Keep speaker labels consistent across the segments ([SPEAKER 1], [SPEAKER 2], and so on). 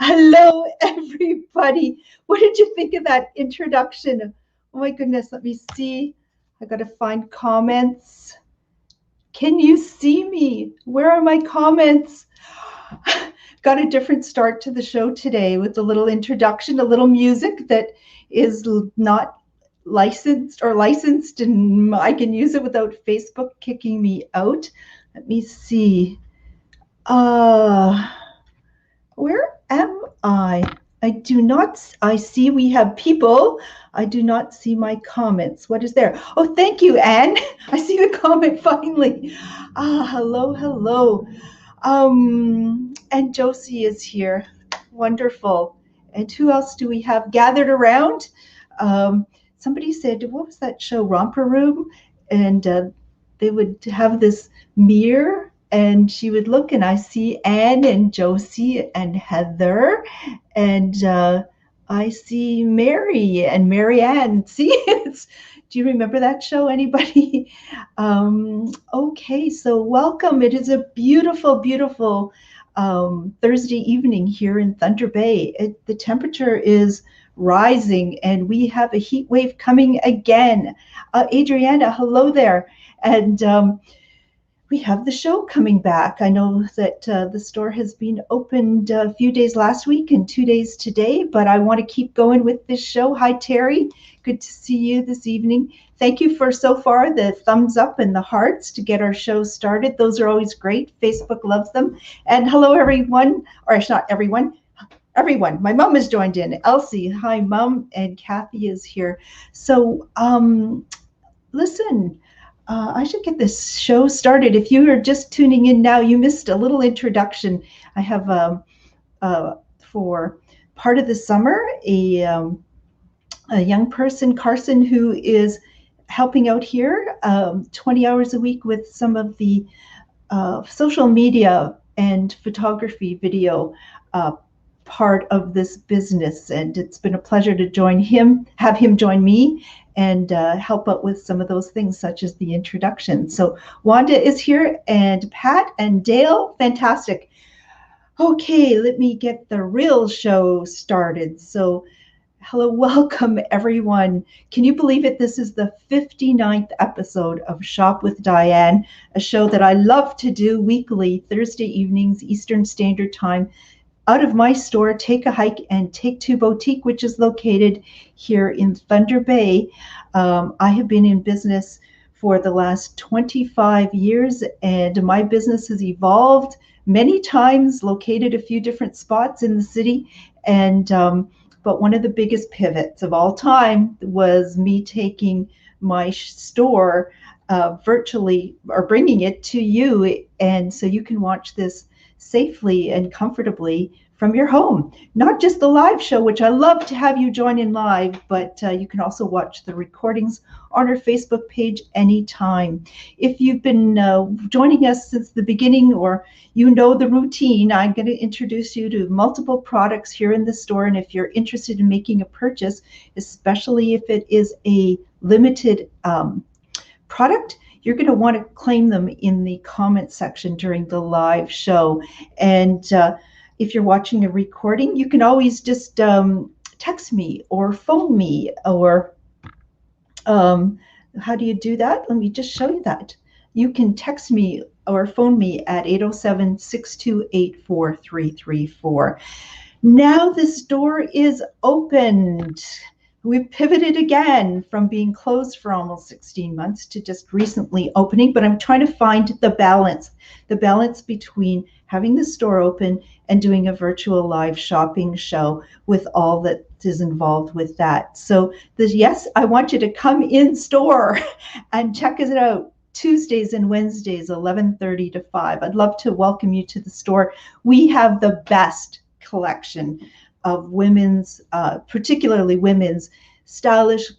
[SPEAKER 1] Hello, everybody. What did you think of that introduction? Oh my goodness, let me see. I got to find comments. Can you see me? Where are my comments? Got a different start to the show today with a little introduction, a little music that is not licensed, and I can use it without Facebook kicking me out. Let me see. Uh, Where am I? I see we have people. I do not see my comments. What is there? Oh, thank you, Anne. I see the comment finally. Hello, hello. And Josie is here. Wonderful. And who else do we have gathered around? Somebody said, what was that show, Romper Room? And they would have this mirror, and she would look, and I see Anne and Josie and Heather, and I see Mary and Marianne. See, do you remember that show, anybody? Okay, so welcome. It is a beautiful, beautiful Thursday evening here in Thunder Bay. The temperature is rising, and we have a heat wave coming again. Adriana, hello there. And we have the show coming back. I know that the store has been opened a few days last week and 2 days today, but I want to keep going with this show. Hi, Terry. Good to see you this evening. Thank you for so far the thumbs up and the hearts to get our show started. Those are always great. Facebook loves them. And hello, everyone, or it's not everyone. Everyone. My mom has joined in. Elsie, hi, Mom, and Kathy is here. So, listen. I should get this show started. If you are just tuning in now, you missed a little introduction. I have, for part of the summer, a young person, Carson, who is helping out here 20 hours a week with some of the social media and photography video part of this business, and it's been a pleasure to have him join me and help out with some of those things, such as the introduction. So Wanda is here, and Pat and Dale, fantastic. Okay, let me get the real show started. So hello, welcome everyone. Can you believe it? This is the 59th episode of Shop with Diane, a show that I love to do weekly, Thursday evenings, Eastern Standard Time, out of my store, Take a Hike and Take Two Boutique, which is located here in Thunder Bay. I have been in business for the last 25 years, and my business has evolved many times, located a few different spots in the city. And but one of the biggest pivots of all time was me taking my store virtually, or bringing it to you, and so you can watch this safely and comfortably from your home. Not just the live show, which I love to have you join in live, but you can also watch the recordings on our Facebook page anytime. If you've been joining us since the beginning, or you know the routine, I'm going to introduce you to multiple products here in the store. And if you're interested in making a purchase, especially if it is a limited product, you're going to want to claim them in the comment section during the live show. And if you're watching a recording, you can always just text me or phone me, or how do you do that? Let me just show you that. You can text me or phone me at 807-628-4334. Now this door is opened. We've pivoted again from being closed for almost 16 months to just recently opening, but I'm trying to find the balance between having the store open and doing a virtual live shopping show with all that is involved with that. So yes, I want you to come in store and check it out. Tuesdays and Wednesdays, 11:30 to 5. I'd love to welcome you to the store. We have the best collection of women's, particularly women's stylish,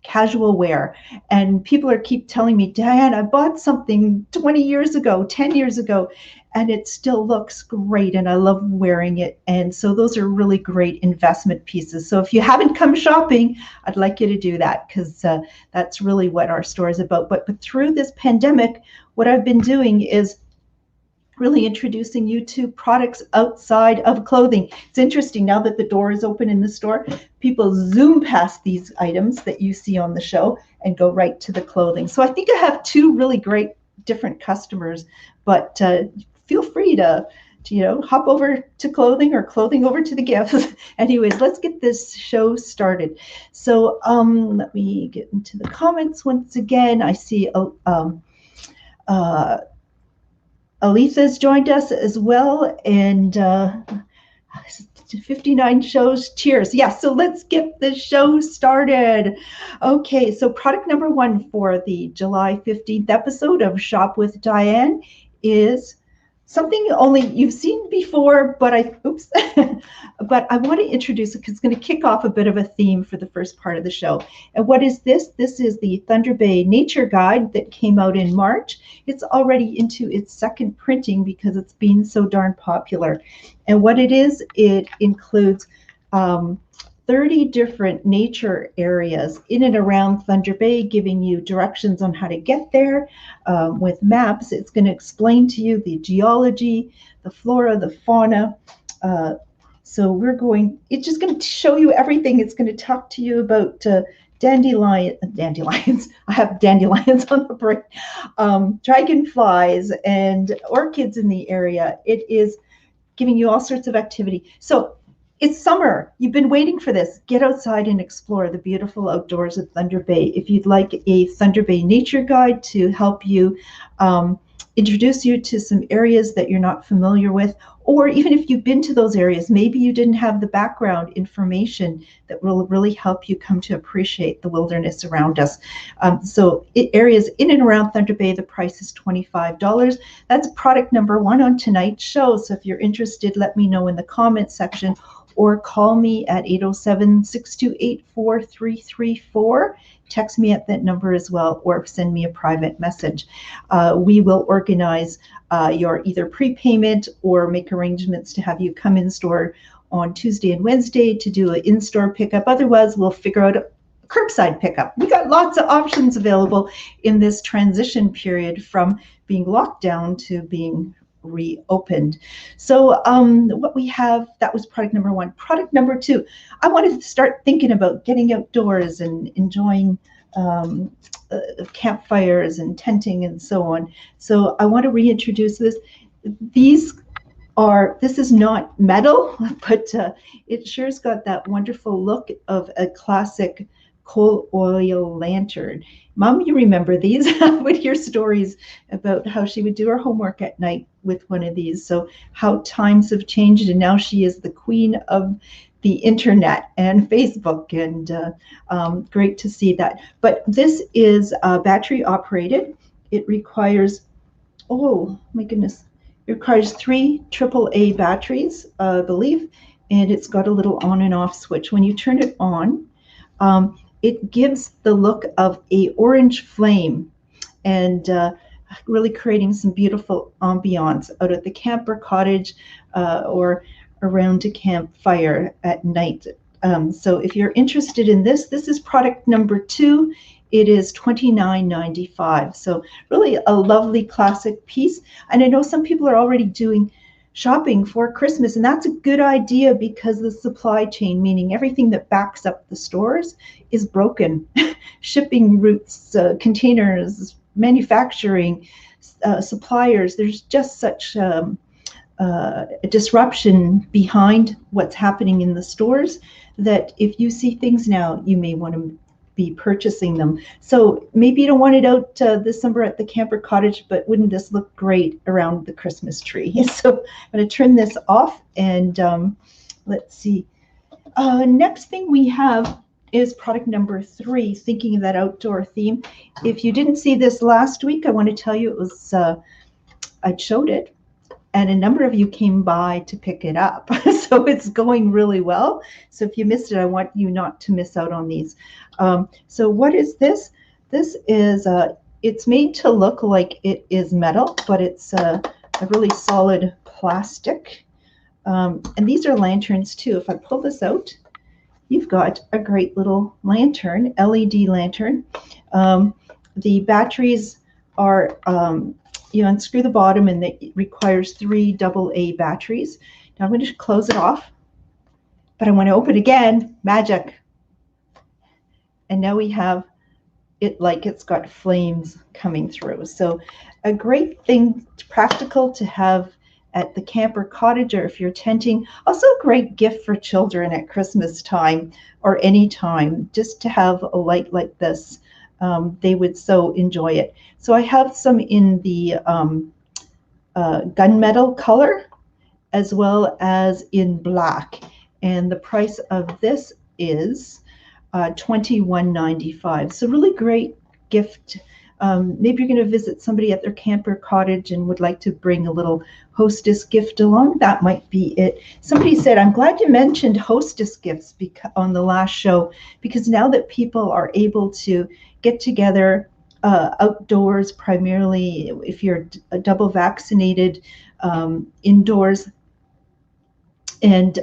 [SPEAKER 1] casual wear. And people keep telling me, Diane, I bought something 20 years ago, 10 years ago, and it still looks great, and I love wearing it. And so those are really great investment pieces. So if you haven't come shopping, I'd like you to do that, because that's really what our store is about. But through this pandemic, what I've been doing is really introducing you to products outside of clothing. It's interesting, now that the door is open in the store, people zoom past these items that you see on the show and go right to the clothing. So I think I have two really great different customers, but feel free to hop over to clothing or clothing over to the gifts. Anyways, let's get this show started. So let me get into the comments once again. I see Aletha's joined us as well, and 59 shows. Cheers. Yeah, so let's get the show started. Okay, so product number one for the July 15th episode of Shop with Diane is something only you've seen before, but but I want to introduce it because it's going to kick off a bit of a theme for the first part of the show. And what is this? This is the Thunder Bay Nature Guide that came out in March. It's already into its second printing because it's been so darn popular. And what it is, it includes 30 different nature areas in and around Thunder Bay, giving you directions on how to get there with maps. It's going to explain to you the geology, the flora, the fauna. So it's just going to show you everything. It's going to talk to you about dandelions. I have dandelions on the brain. Dragonflies and orchids in the area. It is giving you all sorts of activity. So it's summer. You've been waiting for this. Get outside and explore the beautiful outdoors of Thunder Bay. If you'd like a Thunder Bay nature guide to help you introduce you to some areas that you're not familiar with, or even if you've been to those areas, maybe you didn't have the background information that will really help you come to appreciate the wilderness around us. So areas in and around Thunder Bay, the price is $25. That's product number one on tonight's show. So if you're interested, let me know in the comments section, or call me at 807-628-4334. Text me at that number as well, or send me a private message. We will organize your either prepayment or make arrangements to have you come in store on Tuesday and Wednesday to do an in-store pickup. Otherwise, we'll figure out a curbside pickup. We got lots of options available in this transition period from being locked down to being reopened. So what we have, that was product number one. Product number two, I wanted to start thinking about getting outdoors and enjoying campfires and tenting and so on. So I want to reintroduce this. This is not metal, but it sure's got that wonderful look of a classic coal oil lantern. Mom, you remember these? I would hear stories about how she would do her homework at night with one of these. So how times have changed, and now she is the queen of the internet and Facebook, and great to see that. But this is battery operated. It requires, oh my goodness, it requires 3 AAA batteries, I believe, and it's got a little on and off switch. When you turn it on, it gives the look of a orange flame, and really creating some beautiful ambiance out at the camper cottage or around a campfire at night. So if you're interested in this is product number two. It is $29.95. So really a lovely classic piece. And I know some people are already doing shopping for Christmas, and that's a good idea because the supply chain, meaning everything that backs up the stores, is broken. Shipping routes, containers, manufacturing, suppliers, there's just such a disruption behind what's happening in the stores that if you see things now, you may want to be purchasing them. So maybe you don't want it out this summer at the camper cottage, but wouldn't this look great around the Christmas tree? So I'm going to turn this off, and let's see. Next thing we have is product number three, thinking of that outdoor theme. If you didn't see this last week, I want to tell you it was, I showed it, and a number of you came by to pick it up. So it's going really well. So if you missed it, I want you not to miss out on these. So what is this? This is, it's made to look like it is metal, but it's a really solid plastic. And these are lanterns too. If I pull this out, you've got a great little lantern, LED lantern. The batteries are, you unscrew the bottom, and it requires 3 AA batteries. Now I'm going to close it off, but I want to open again. Magic. And now we have it like it's got flames coming through. So a great thing, practical to have at the camper cottage, or if you're tenting. Also a great gift for children at Christmas time or any time, just to have a light like this. They would so enjoy it. So I have some in the gunmetal color as well as in black. And the price of this is $21.95. So really great gift. Maybe you're going to visit somebody at their camper cottage and would like to bring a little hostess gift along. That might be it. Somebody said, I'm glad you mentioned hostess gifts on the last show, because now that people are able to get together outdoors, primarily if you're double vaccinated, indoors, and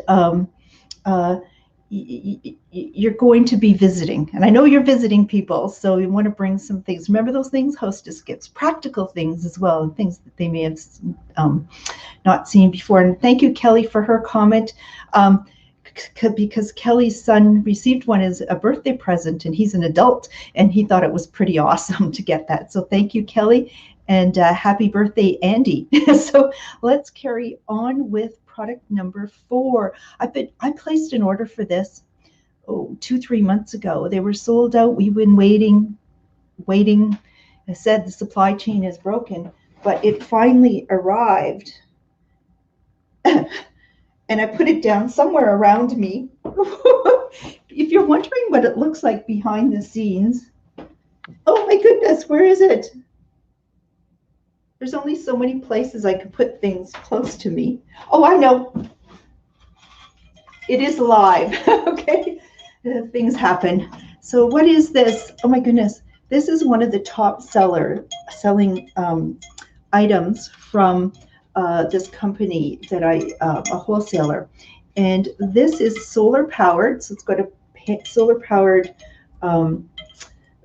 [SPEAKER 1] you're going to be visiting, and I know you're visiting people, so you want to bring some things. Remember those things, hostess gifts, practical things as well, and things that they may have not seen before. And thank you, Kelly, for her comment, because Kelly's son received one as a birthday present, and he's an adult, and he thought it was pretty awesome to get that. So thank you, Kelly, and happy birthday, Andy. So let's carry on with product number 4. I placed an order for this 2-3 months ago. They were sold out. We've been waiting. I said the supply chain is broken, but it finally arrived. And I put it down somewhere around me. If you're wondering what it looks like behind the scenes, oh my goodness, where is it? There's only so many places I could put things close to me. Oh, I know. It is live. Okay. Things happen. So what is this? Oh my goodness. This is one of the top selling items from this company that a wholesaler. And this is solar powered. So it's got a solar powered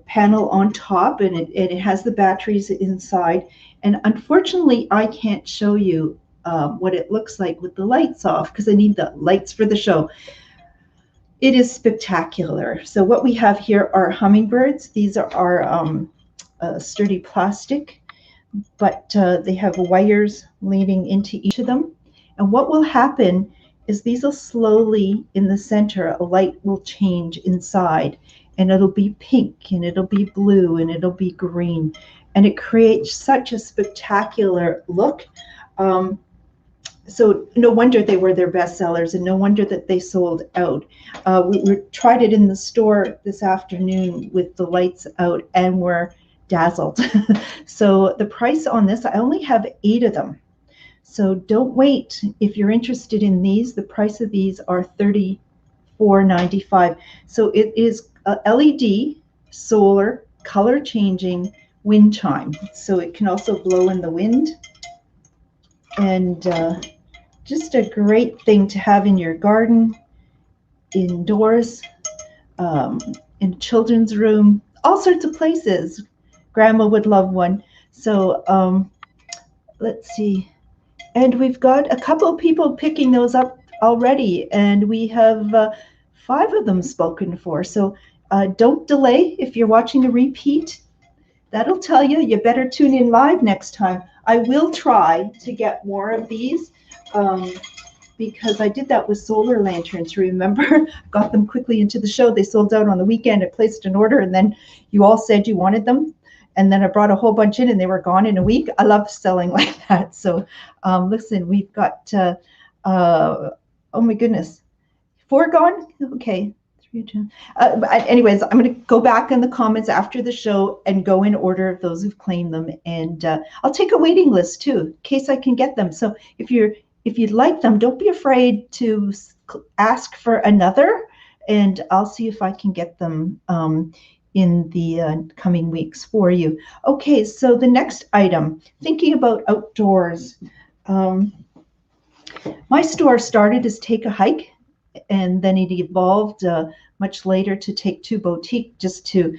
[SPEAKER 1] panel on top, and it has the batteries inside. And unfortunately, I can't show you what it looks like with the lights off, because I need the lights for the show. It is spectacular. So what we have here are hummingbirds. These are sturdy plastic, but they have wires leading into each of them. And what will happen is these will slowly, in the center, a light will change inside, and it'll be pink, and it'll be blue, and it'll be green. And it creates such a spectacular look. So no wonder they were their best sellers, and no wonder that they sold out. We tried it in the store this afternoon with the lights out, and we're dazzled. So the price on this, I only have 8 of them. So don't wait. If you're interested in these, the price of these are $34.95. So it is a LED, solar, color changing wind chime. So it can also blow in the wind. And just a great thing to have in your garden, indoors, in a children's room, all sorts of places. Grandma would love one. So let's see. And we've got a couple of people picking those up already, and we have 5 of them spoken for. So don't delay. If you're watching a repeat, that'll tell you better tune in live next time. I will try to get more of these because I did that with solar lanterns. Remember, got them quickly into the show. They sold out on the weekend. I placed an order, and then you all said you wanted them. And then I brought a whole bunch in, and they were gone in a week. I love selling like that. So listen, we've got, oh my goodness, 4 gone? Okay. Anyways, I'm going to go back in the comments after the show and go in order of those who've claimed them. And I'll take a waiting list too, in case I can get them. So if you'd like them, don't be afraid to ask for another, and I'll see if I can get them in the coming weeks for you. Okay, so the next item, thinking about outdoors. My store started as Take a Hike, and then it evolved much later to Take 2 Boutique, just to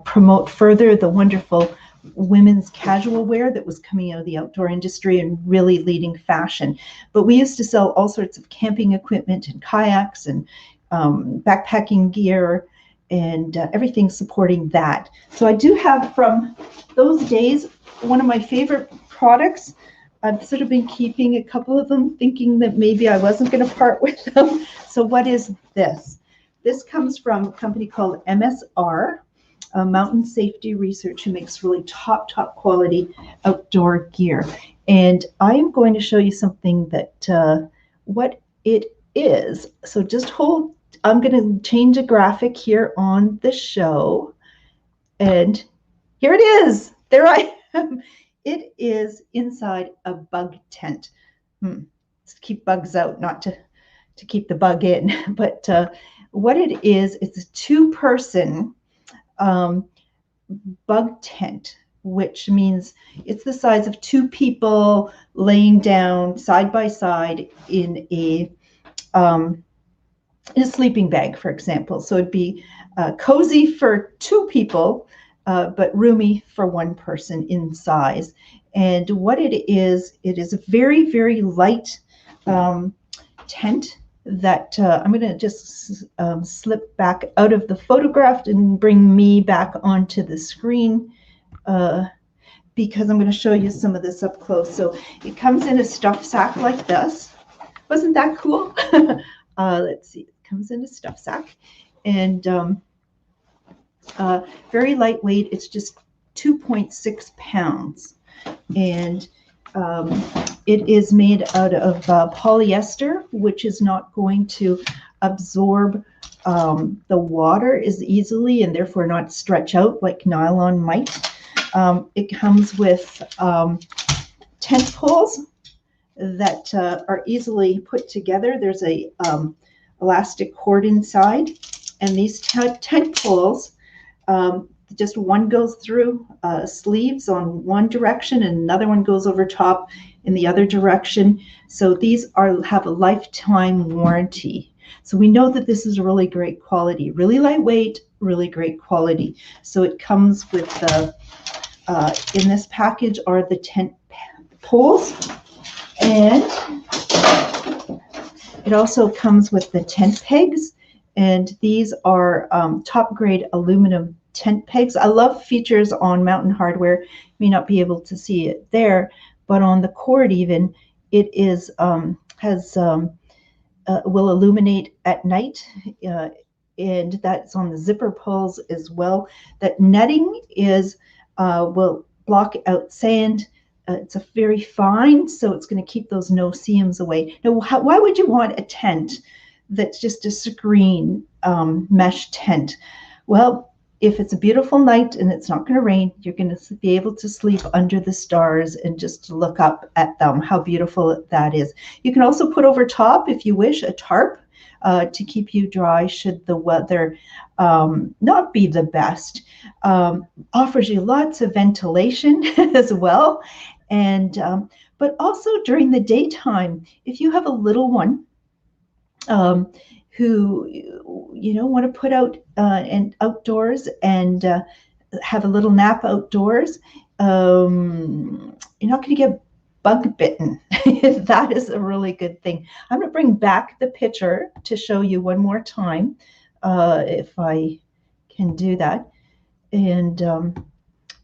[SPEAKER 1] promote further the wonderful women's casual wear that was coming out of the outdoor industry and really leading fashion. But we used to sell all sorts of camping equipment and kayaks and backpacking gear and everything supporting that. So I do have from those days one of my favorite products. I've sort of been keeping a couple of them, thinking that maybe I wasn't going to part with them. So what is this? This comes from a company called MSR, Mountain Safety Research, who makes really top quality outdoor gear. And I am going to show you something that what it is. So just hold. I'm going to change a graphic here on the show. And here it is. There I am. It is inside a bug tent. To keep bugs out, not to keep the bug in. But what it is, it's a two-person bug tent, which means it's the size of two people laying down side by side in a sleeping bag, for example. So it'd be cozy for two people, but roomy for one person in size. And what it is a very, very light tent that I'm going to just slip back out of the photograph and bring me back onto the screen because I'm going to show you some of this up close. So it comes in a stuff sack like this. Wasn't that cool? Let's see. It comes in a stuff sack and very lightweight. It's just 2.6 pounds. And it is made out of polyester, which is not going to absorb the water as easily and therefore not stretch out like nylon might. It comes with tent poles that are easily put together. There's a elastic cord inside, and these tent poles, just one goes through sleeves on one direction and another one goes over top in the other direction. So these have a lifetime warranty. So we know that this is really great quality, really lightweight, really great quality. So it comes with in this package are the tent poles, and it also comes with the tent pegs, and these are top grade aluminum tent pegs. I love features on Mountain Hardwear. You may not be able to see it there, but on the cord even, it is will illuminate at night, and that's on the zipper pulls as well. That netting is will block out sand. It's a very fine, so it's going to keep those no-see-ums away. Now, why would you want a tent that's just a screen mesh tent? Well, if it's a beautiful night and it's not going to rain, you're going to be able to sleep under the stars and just look up at them. How beautiful that is. You can also put over top, if you wish, a tarp to keep you dry should the weather not be the best. Offers you lots of ventilation as well. And but also during the daytime, if you have a little one who want to put out and outdoors and have a little nap outdoors, you're not going to get bug bitten. That is a really good thing. I'm going to bring back the picture to show you one more time, if I can do that. And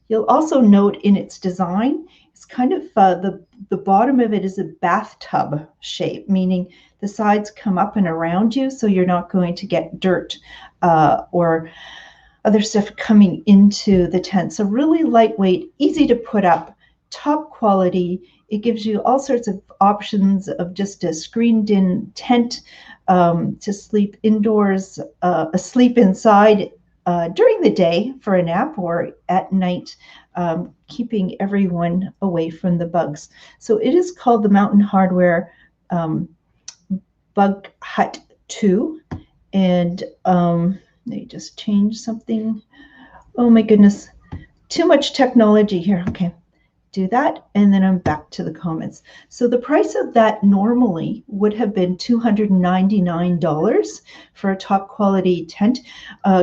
[SPEAKER 1] you'll also note in its design, it's kind of the bottom of it is a bathtub shape, meaning the sides come up and around you, so you're not going to get dirt or other stuff coming into the tent. So really lightweight, easy to put up, top quality. It gives you all sorts of options of just a screened-in tent to sleep indoors, sleep inside during the day for a nap, or at night, keeping everyone away from the bugs. So it is called the Mountain Hardwear Bug Hut 2. And let me just change something. Oh my goodness, too much technology here. Okay, do that, and then I'm back to the comments. So the price of that normally would have been $299 for a top quality tent.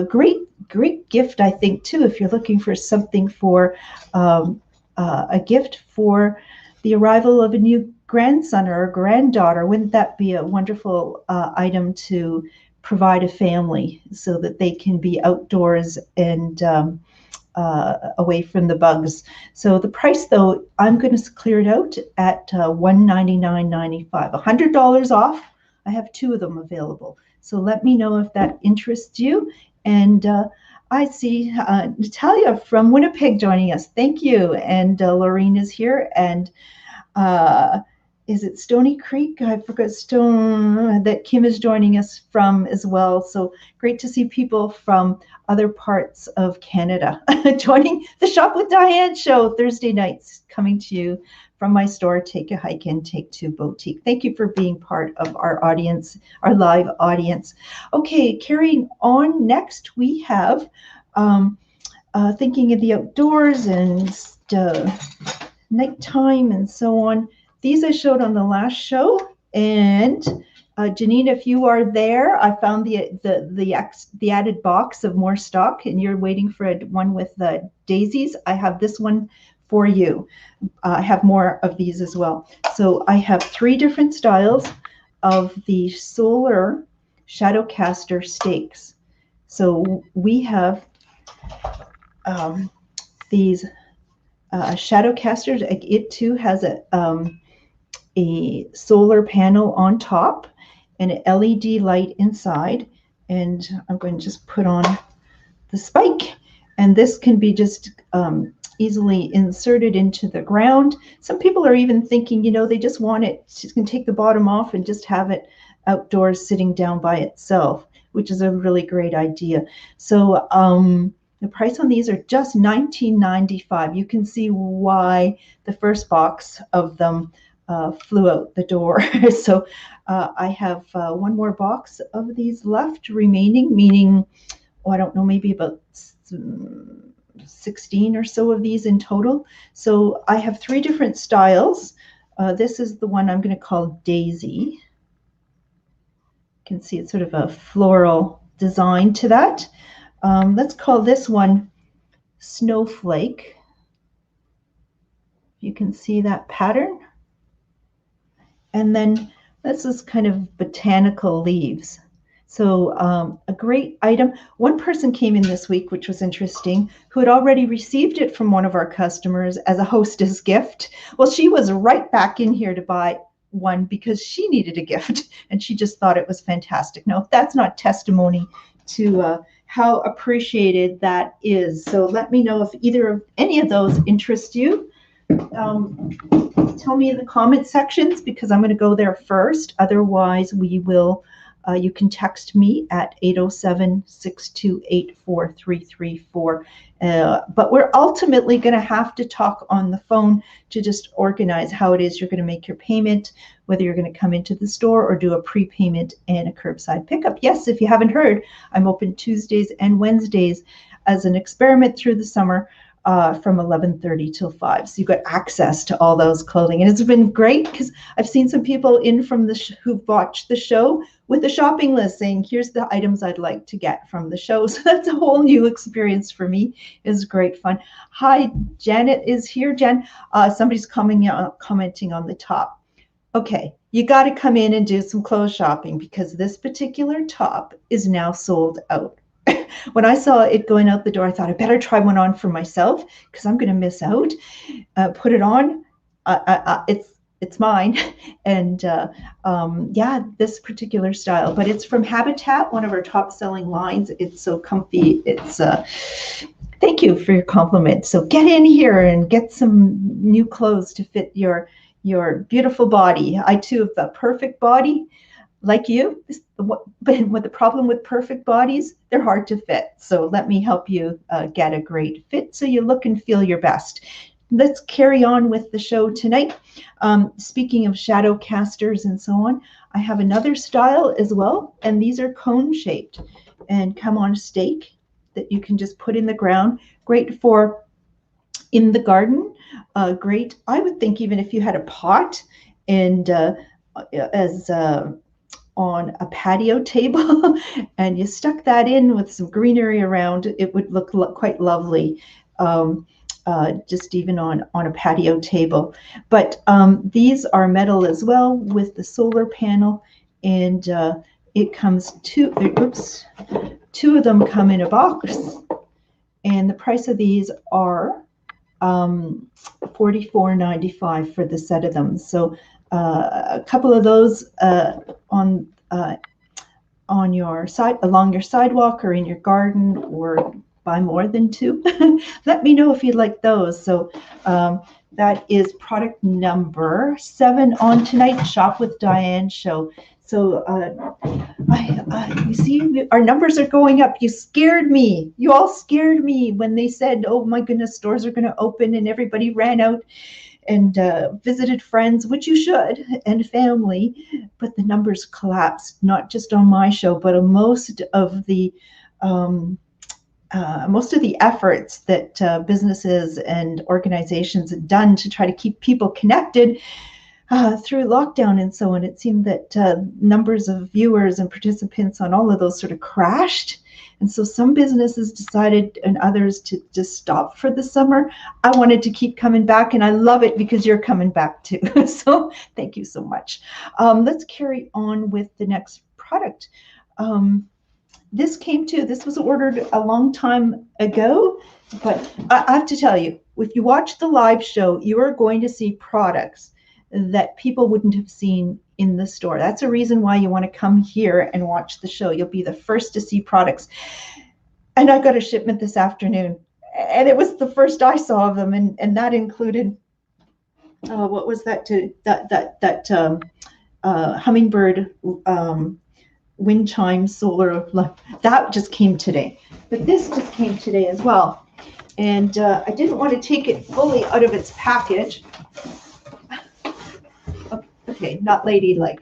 [SPEAKER 1] Great great gift, I think, too, if you're looking for something for a gift for the arrival of a new grandson or a granddaughter. Wouldn't that be a wonderful item to provide a family so that they can be outdoors and away from the bugs? So the price, though, I'm going to clear it out at $199.95, $100 off. I have 2 of them available. So let me know if that interests you. And I see Natalia from Winnipeg joining us. Thank you. And Lorraine is here. And is it Stony Creek? I forgot Stone that Kim is joining us from as well. So great to see people from other parts of Canada joining the Shop with Diane show Thursday nights, coming to you from my store, Take a Hike and Take Two Boutique. Thank you for being part of our audience, our live audience. Okay, carrying on, next we have thinking of the outdoors and nighttime and so on. These I showed on the last show, and Janine, if you are there, I found the added box of more stock, and you're waiting for one with the daisies. I have this one for you. I have more of these as well. So I have 3 different styles of the solar Shadowcaster stakes. So we have these Shadowcasters. It too has a solar panel on top and an LED light inside. And I'm going to just put on the spike. And this can be just easily inserted into the ground. Some people are even thinking, you know, they just want it, you can take the bottom off and just have it outdoors sitting down by itself, which is a really great idea. So the price on these are just $19.95. You can see why the first box of them flew out the door. So I have 1 more box of these left remaining, meaning, I don't know, maybe about 16 or so of these in total. So I have 3 different styles. This is the one I'm going to call Daisy. You can see it's sort of a floral design to that. Let's call this one Snowflake. You can see that pattern. And then this is kind of botanical leaves. So a great item. One person came in this week, which was interesting, who had already received it from one of our customers as a hostess gift. Well, she was right back in here to buy one because she needed a gift, and she just thought it was fantastic. Now, if that's not testimony to how appreciated that is. So let me know if any of those interest you. Tell me in the comment sections, because I'm going to go there first. Otherwise, we will. You can text me at 807-628-4334. But we're ultimately going to have to talk on the phone to just organize how it is you're going to make your payment, whether you're going to come into the store or do a prepayment and a curbside pickup. Yes, if you haven't heard, I'm open Tuesdays and Wednesdays as an experiment through the summer. From 11:30 till 5. So you've got access to all those clothing. And it's been great because I've seen some people in from who've watched the show with a shopping list saying, here's the items I'd like to get from the show. So that's a whole new experience for me. It's great fun. Hi, Janet is here. Jen, somebody's commenting on the top. Okay, you got to come in and do some clothes shopping because this particular top is now sold out. When I saw it going out the door, I thought I better try one on for myself because I'm going to miss out. Put it on. It's mine. And yeah, this particular style, but it's from Habitat, one of our top selling lines. It's so comfy. It's thank you for your compliment. So get in here and get some new clothes to fit your beautiful body. I too have the perfect body. Like you, but with the problem with perfect bodies, they're hard to fit. So let me help you get a great fit so you look and feel your best. Let's carry on with the show tonight. Speaking of shadow casters and so on, I have another style as well, and these are cone shaped and come on a stake that you can just put in the ground. Great for in the garden. Great, I would think, even if you had a pot and as on a patio table and you stuck that in with some greenery around, it would look quite lovely. Just even on a patio table. But these are metal as well with the solar panel, and it comes two of them come in a box, and the price of these are $44.95 for the set of them. So a couple of those on your side, along your sidewalk or in your garden, or buy more than two. Let me know if you'd like those. So that is product number 7 on tonight's Shop with Diane show. So you see, our numbers are going up. You scared me. You all scared me when they said, oh my goodness, stores are going to open, and everybody ran out and visited friends, which you should, and family. But the numbers collapsed, not just on my show, but on most of the efforts that businesses and organizations have done to try to keep people connected through lockdown and so on. It seemed that numbers of viewers and participants on all of those sort of crashed. And so some businesses decided, and others, to just stop for the summer. I wanted to keep coming back, and I love it because you're coming back too. So thank you so much. Let's carry on with the next product. This was ordered a long time ago, but I have to tell you, if you watch the live show, you are going to see products that people wouldn't have seen in the store. That's a reason why you want to come here and watch the show. You'll be the first to see products. And I got a shipment this afternoon, and it was the first I saw of them, and that included what was that? Hummingbird wind chime solar. That just came today, but this just came today as well. And I didn't want to take it fully out of its package. Okay, not ladylike.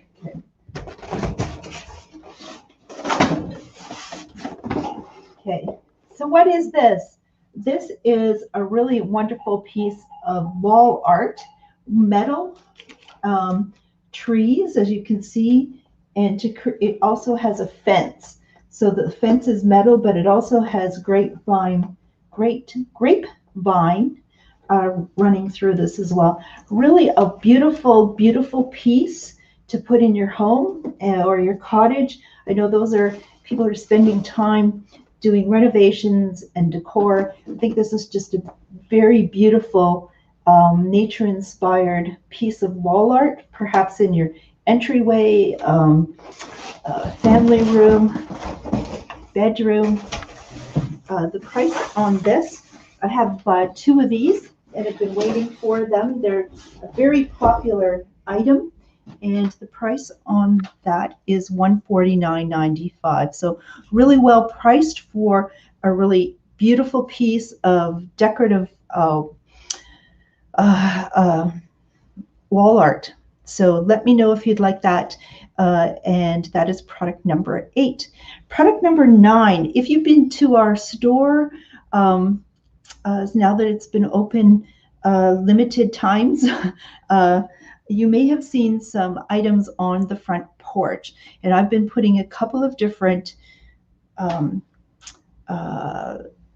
[SPEAKER 1] Okay, so what is this? This is a really wonderful piece of wall art, metal, trees, as you can see, and it also has a fence. So the fence is metal, but it also has grapevine running through this as well. Really a beautiful, beautiful piece to put in your home or your cottage. I know people are spending time doing renovations and decor. I think this is just a very beautiful nature-inspired piece of wall art, perhaps in your entryway, family room, bedroom. The price on this, I have 2 of these and have been waiting for them. They're a very popular item, and the price on that is $149.95. So really well priced for a really beautiful piece of decorative wall art. So let me know if you'd like that. And that is product number 8. Product number 9, if you've been to our store, now that it's been open limited times, you may have seen some items on the front porch. And I've been putting a couple of different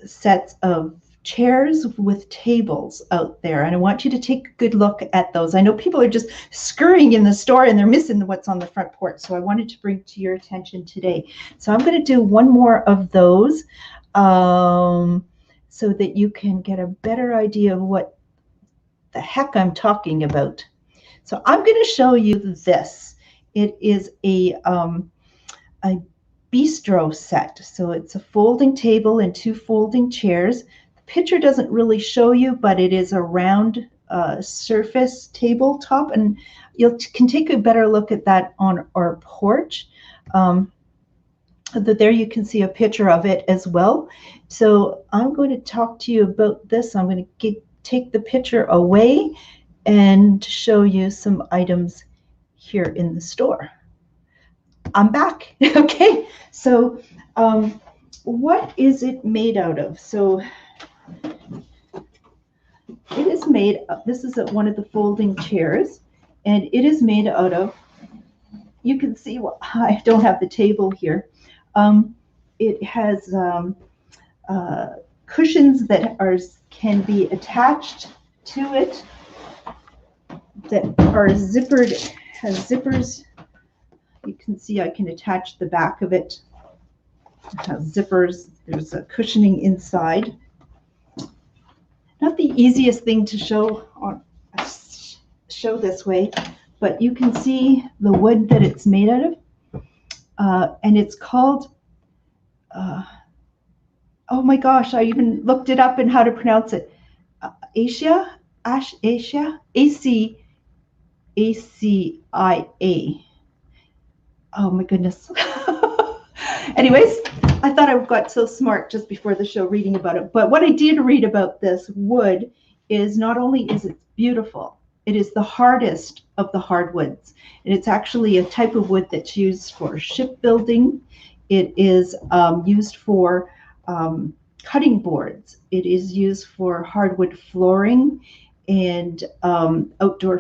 [SPEAKER 1] sets of chairs with tables out there, and I want you to take a good look at those. I know people are just scurrying in the store and they're missing what's on the front porch, so I wanted to bring to your attention today. So I'm going to do one more of those so that you can get a better idea of what the heck I'm talking about. So I'm going to show you this. It is a bistro set. So it's a folding table and 2 folding chairs. Picture doesn't really show you, but it is a round surface tabletop, and you can take a better look at that on our porch. There you can see a picture of it as well. So I'm going to talk to you about this. I'm going to take the picture away and show you some items here in the store. I'm back. Okay, so what is it made out of? So it is made, this is one of the folding chairs, and it is made out of you can see, I don't have the table here. Um, it has uh, cushions that can be attached to it that are zippered, has zippers. You can see I can attach the back of it. It has zippers. There's a cushioning inside. Not the easiest thing to show this way, but you can see the wood that it's made out of, and it's called. Oh my gosh! I even looked it up and how to pronounce it. Acacia, ACIA. Oh my goodness. Anyways, I thought I got so smart just before the show reading about it. But what I did read about this wood is not only is it beautiful, it is the hardest of the hardwoods. And it's actually a type of wood that's used for shipbuilding. It is used for cutting boards. It is used for hardwood flooring and indoor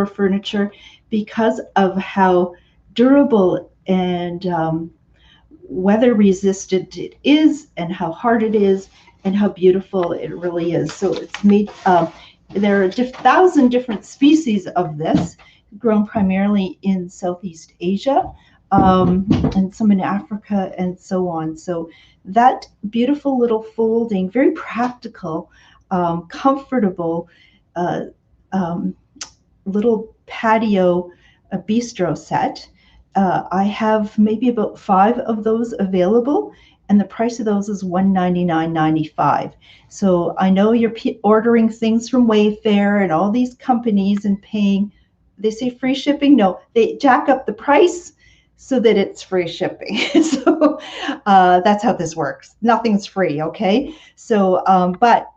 [SPEAKER 1] furniture, because of how durable and weather resistant it is, and how hard it is, and how beautiful it really is. So it's made, there are 1,000 different species of this, grown primarily in Southeast Asia, and some in Africa and so on. So that beautiful little folding, very practical, comfortable little patio bistro set. I have maybe about 5 of those available, and the price of those is $199.95. So I know you're ordering things from Wayfair and all these companies and paying, they say free shipping. No, they jack up the price so that it's free shipping. So that's how this works. Nothing's free, okay? So, but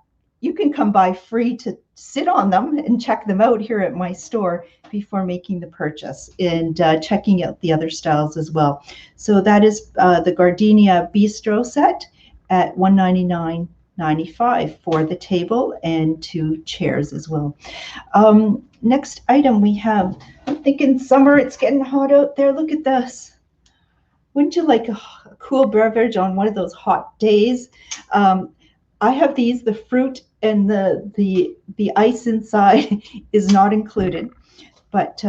[SPEAKER 1] you can come by free to sit on them and check them out here at my store before making the purchase, and checking out the other styles as well. So that is the Gardenia Bistro set at $199.95 for the table and 2 chairs as well. Next item we have, I'm thinking summer, it's getting hot out there. Look at this. Wouldn't you like a cool beverage on one of those hot days? I have these, the fruit and the ice inside is not included, but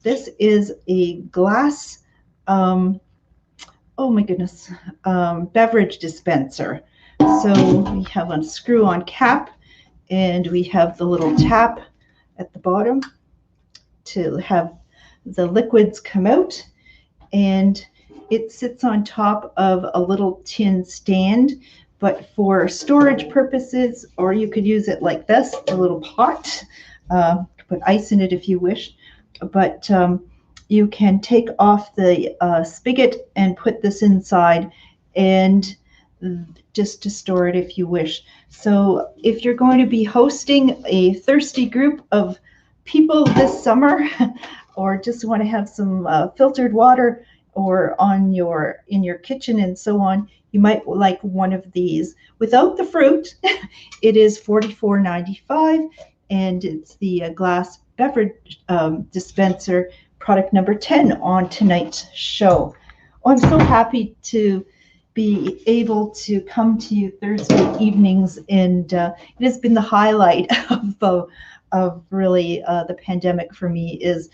[SPEAKER 1] this is a glass, oh my goodness, beverage dispenser. So we have a screw-on cap, and we have the little tap at the bottom to have the liquids come out, and it sits on top of a little tin stand. But for storage purposes, or you could use it like this, a little pot, put ice in it if you wish. But you can take off the spigot and put this inside, and just to store it if you wish. So if you're going to be hosting a thirsty group of people this summer, or just want to have some filtered water, or in your kitchen and so on, you might like one of these. Without the fruit, it is $44.95, and it's the glass beverage dispenser, product number 10 on tonight's show. Oh, I'm so happy to be able to come to you Thursday evenings, and it has been the highlight of really the pandemic for me, is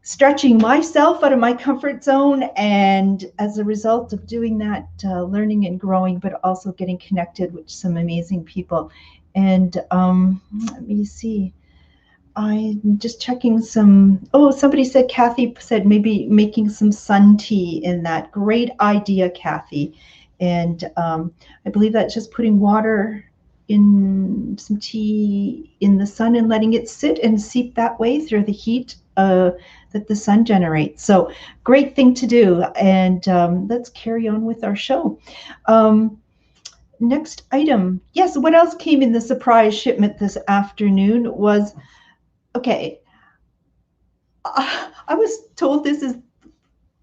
[SPEAKER 1] stretching myself out of my comfort zone, and as a result of doing that, learning and growing, but also getting connected with some amazing people. And let me see, I'm just checking some, somebody said, Kathy said maybe making some sun tea in that. Great idea, Kathy. And I believe that's just putting water in some tea in the sun and letting it sit and seep that way through the heat that the sun generates. So great thing to do. And let's carry on with our show. Next item. Yes, what else came in the surprise shipment this afternoon was, okay, I was told this is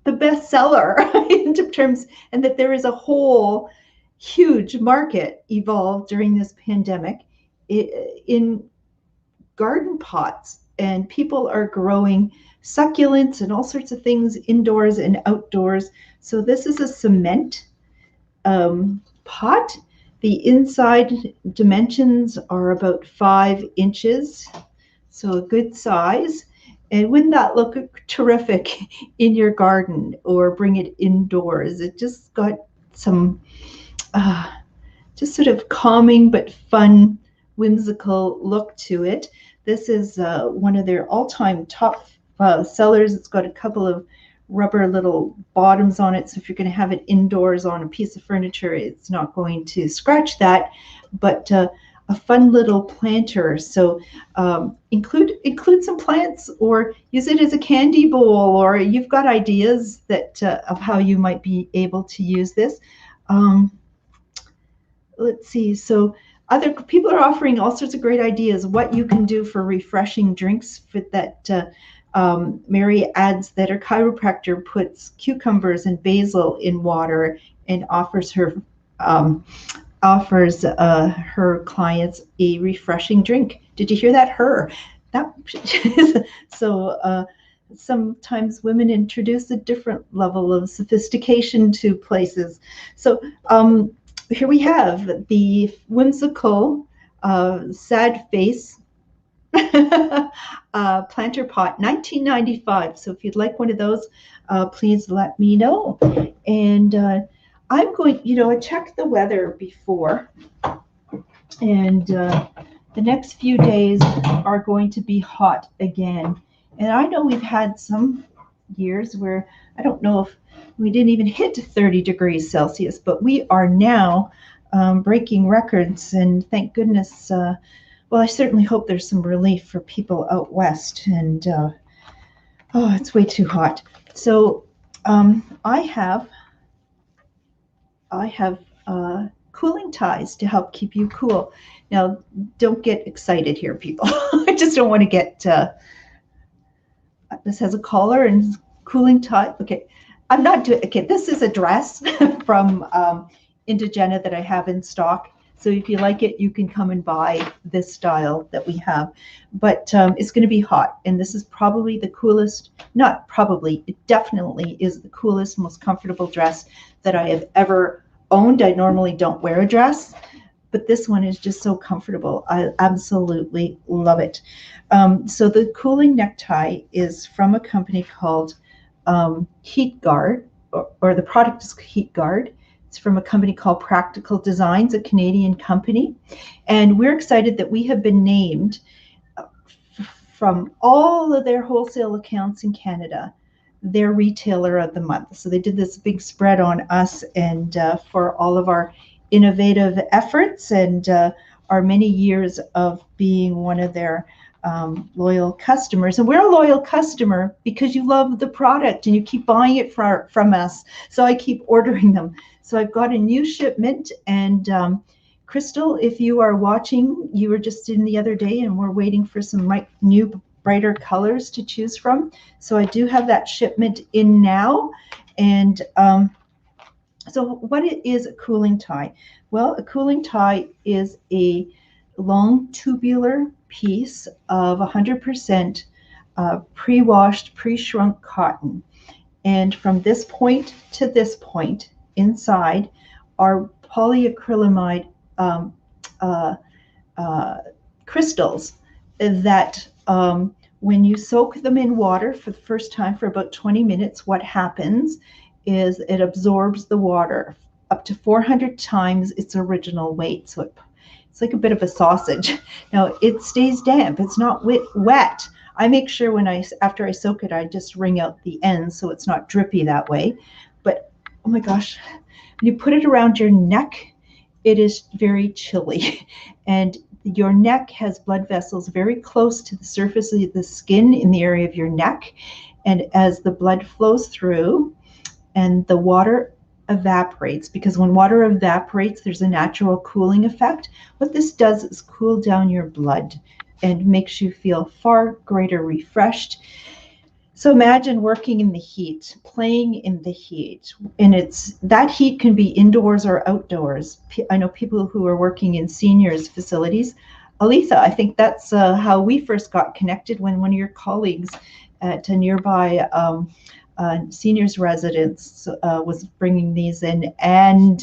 [SPEAKER 1] the best seller in terms, and that there is a whole huge market evolved during this pandemic in garden pots and people are growing succulents and all sorts of things indoors and outdoors. So this is a cement pot. The inside dimensions are about 5 inches, so a good size. And wouldn't that look terrific in your garden or bring it indoors? It just got some just sort of calming but fun, whimsical look to it. This is one of their all-time top sellers. It's got a couple of rubber little bottoms on it, so if you're going to have it indoors on a piece of furniture, it's not going to scratch that. But a fun little planter. So include some plants, or use it as a candy bowl, or you've got ideas that of how you might be able to use this. Let's see. So other people are offering all sorts of great ideas what you can do for refreshing drinks. For that, Mary adds that her chiropractor puts cucumbers and basil in water and offers her clients a refreshing drink. Did you hear that? So sometimes women introduce a different level of sophistication to places. So here we have the whimsical, sad face planter pot, $19.95. So if you'd like one of those, please let me know. And I'm going, I checked the weather before, and the next few days are going to be hot again. And I know we've had some years where I don't know if we didn't even hit 30 degrees Celsius, but we are now breaking records, and thank goodness. Well, I certainly hope there's some relief for people out west, and it's way too hot. So I have cooling ties to help keep you cool. Now, don't get excited here, people. I just don't want to get, this has a collar and cooling tie. Okay, I'm not doing, okay, this is a dress from Indigena that I have in stock. So if you like it, you can come and buy this style that we have. But it's going to be hot, and this is probably the coolest, not probably, it definitely is the coolest, most comfortable dress that I have ever owned. I normally don't wear a dress, but this one is just so comfortable. I absolutely love it. So the cooling necktie is from a company called Heat Guard, or the product is Heat Guard. It's from a company called Practical Designs, a Canadian company. And we're excited that we have been named from all of their wholesale accounts in Canada, their retailer of the month. So they did this big spread on us, and for all of our innovative efforts and our many years of being one of their loyal customers. And we're a loyal customer because you love the product and you keep buying it from us. So I keep ordering them. So I've got a new shipment, and Crystal, if you are watching, you were just in the other day, and we're waiting for some new brighter colors to choose from. So I do have that shipment in now. And so what is a cooling tie? Well, a cooling tie is a long tubular piece of 100% pre-washed, pre-shrunk cotton. And from this point to this point, inside are polyacrylamide crystals that when you soak them in water for the first time for about 20 minutes, what happens is it absorbs the water up to 400 times its original weight. So it's like a bit of a sausage. Now it stays damp. It's not wet. I make sure after I soak it, I just wring out the ends so it's not drippy that way. But oh my gosh, when you put it around your neck, it is very chilly. And your neck has blood vessels very close to the surface of the skin in the area of your neck. And as the blood flows through and the water evaporates, because when water evaporates, there's a natural cooling effect. What this does is cool down your blood and makes you feel far greater refreshed. So imagine working in the heat, playing in the heat, and that heat can be indoors or outdoors. I know people who are working in seniors facilities. Aletha, I think that's how we first got connected, when one of your colleagues at a nearby seniors residence was bringing these in, and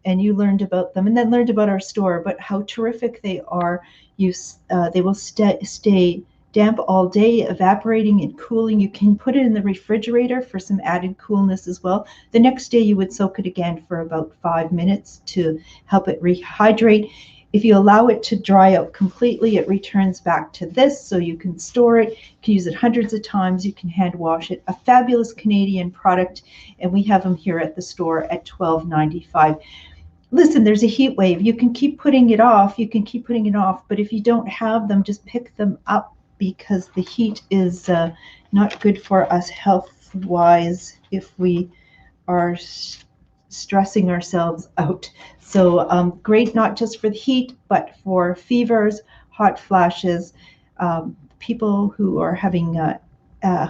[SPEAKER 1] you learned about them, and then learned about our store, but how terrific they are. They will stay damp all day, evaporating and cooling. You can put it in the refrigerator for some added coolness as well. The next day you would soak it again for about 5 minutes to help it rehydrate. If you allow it to dry out completely, it returns back to this, so you can store it. You can use it hundreds of times. You can hand wash it. A fabulous Canadian product, and we have them here at the store at $12.95. Listen, there's a heat wave. You can keep putting it off. You can keep putting it off, but if you don't have them, just pick them up, because the heat is not good for us health-wise if we are stressing ourselves out. So great, not just for the heat, but for fevers, hot flashes, people who are having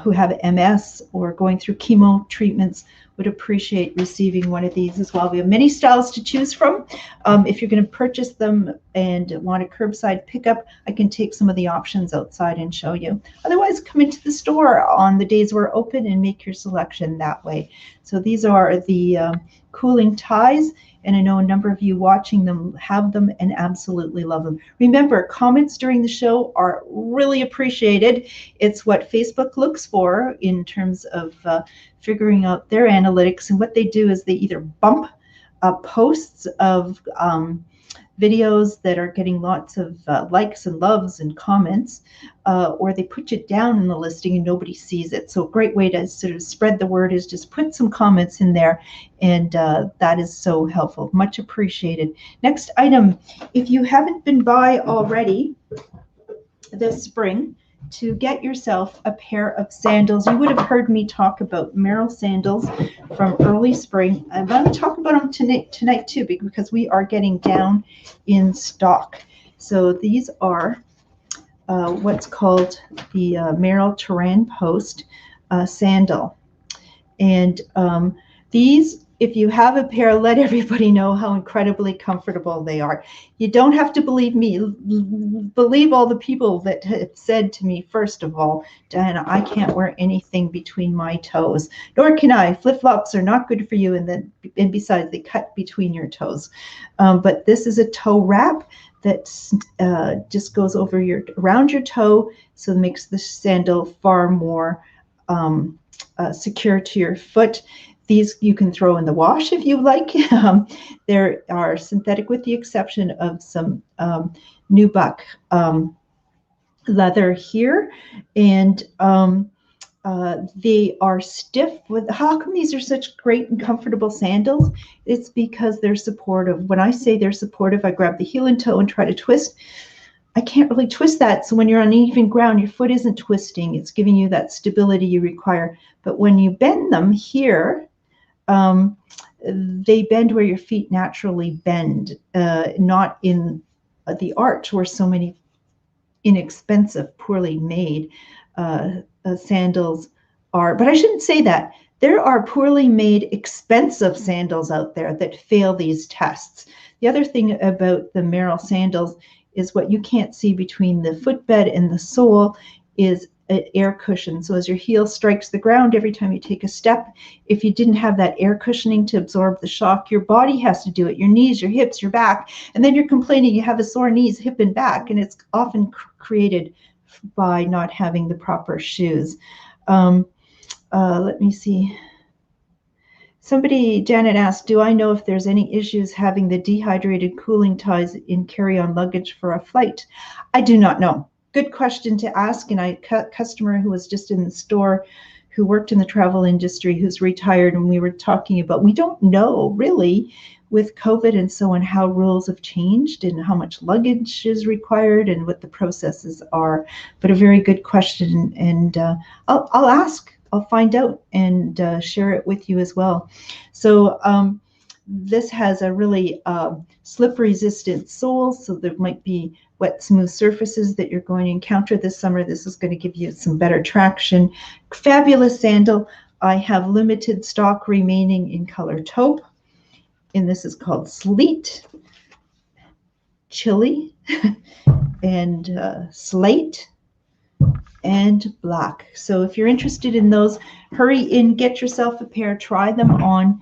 [SPEAKER 1] who have MS or going through chemo treatments would appreciate receiving one of these as well. We have many styles to choose from. If you're going to purchase them and want a curbside pickup, I can take some of the options outside and show you. Otherwise, come into the store on the days we're open and make your selection that way. So these are the cooling ties, and I know a number of you watching them have them and absolutely love them. Remember, comments during the show are really appreciated. It's what Facebook looks for in terms of figuring out their analytics, and what they do is they either bump posts of videos that are getting lots of likes and loves and comments, or they put it down in the listing and nobody sees it. So a great way to sort of spread the word is just put some comments in there, and that is so helpful. Much appreciated. Next item, if you haven't been by already this spring, to get yourself a pair of sandals. You would have heard me talk about Merrell sandals from early spring. I'm going to talk about them tonight too, because we are getting down in stock. So these are what's called the Merrell Terrain Post sandal. And these, if you have a pair, let everybody know how incredibly comfortable they are. You don't have to believe me. Believe all the people that have said to me, first of all, Diana, I can't wear anything between my toes. Nor can I. Flip-flops are not good for you, and besides, they cut between your toes. But this is a toe wrap that just goes over around your toe, so it makes the sandal far more secure to your foot. These you can throw in the wash if you like. They are synthetic with the exception of some nubuck leather here. And they are stiff. How come these are such great and comfortable sandals? It's because they're supportive. When I say they're supportive, I grab the heel and toe and try to twist. I can't really twist that. So when you're on even ground, your foot isn't twisting. It's giving you that stability you require. But when you bend them here, they bend where your feet naturally bend, not in the arch where so many inexpensive, poorly made sandals are. But I shouldn't say that. There are poorly made, expensive sandals out there that fail these tests. The other thing about the Merrell sandals is what you can't see between the footbed and the sole is an air cushion. So as your heel strikes the ground every time you take a step, if you didn't have that air cushioning to absorb the shock, your body has to do it, your knees, your hips, your back, and then you're complaining you have a sore knees, hip, and back, and it's often created by not having the proper shoes. Let me see. Somebody, Janet asked, do I know if there's any issues having the dehydrated cooling ties in carry-on luggage for a flight? I do not know. Good question to ask. And I had a customer who was just in the store who worked in the travel industry who's retired, and we were talking about, we don't know really with COVID and so on how rules have changed and how much luggage is required and what the processes are. But a very good question, and I'll ask. I'll find out and share it with you as well. So this has a really slip-resistant sole, so there might be wet, smooth surfaces that you're going to encounter this summer. This is going to give you some better traction. Fabulous sandal. I have limited stock remaining in color taupe, and this is called Sleet. chili, and slate, and black. So if you're interested in those, hurry in, get yourself a pair, try them on.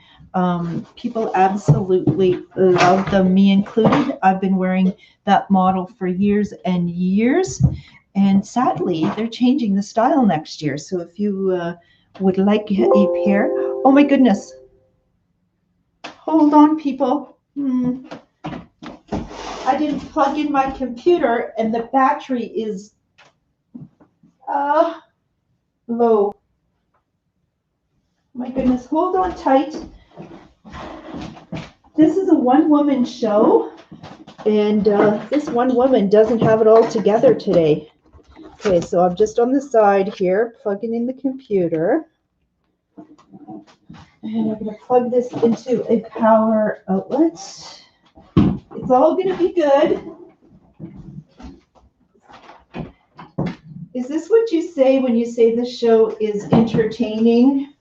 [SPEAKER 1] People absolutely love them, me included. I've been wearing that model for years and years, and sadly, they're changing the style next year. So if you would like a pair, oh my goodness, hold on, people. I didn't plug in my computer, and the battery is low. My goodness, hold on tight. This is a one-woman show, and this one woman doesn't have it all together today. Okay, so I'm just on the side here, plugging in the computer. And I'm going to plug this into a power outlet. It's all going to be good. Is this what you say when you say the show is entertaining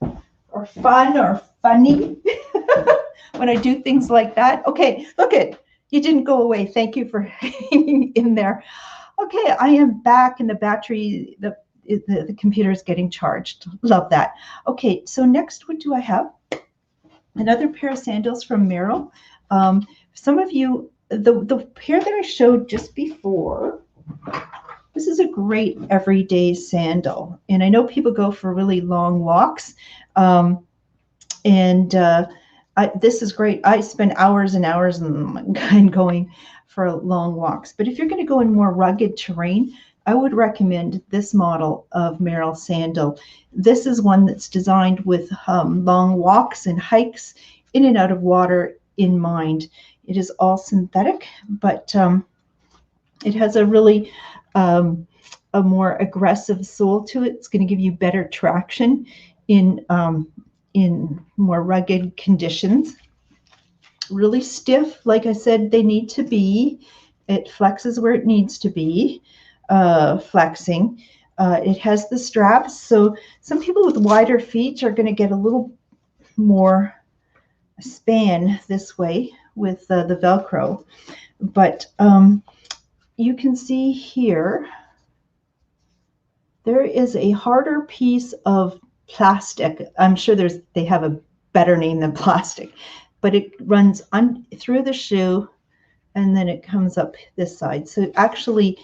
[SPEAKER 1] or fun or funny? When I do things like that. Okay, look it. You didn't go away. Thank you for hanging in there. Okay, I am back, and the battery, the computer is getting charged. Love that. Okay, so next, what do I have? Another pair of sandals from Merrill. Some of you, the pair that I showed just before, this is a great everyday sandal. And I know people go for really long walks. This is great. I spend hours and hours and going for long walks. But if you're going to go in more rugged terrain, I would recommend this model of Merrill sandal. This is one that's designed with long walks and hikes in and out of water in mind. It is all synthetic, but it has a really a more aggressive sole to it. It's going to give you better traction in more rugged conditions. Really stiff, like I said, they need to be. It flexes where it needs to be, flexing. It has the straps, so some people with wider feet are going to get a little more span this way with the Velcro. But you can see here, there is a harder piece of plastic. I'm sure they have a better name than plastic, but it runs through the shoe, and then it comes up this side. So actually,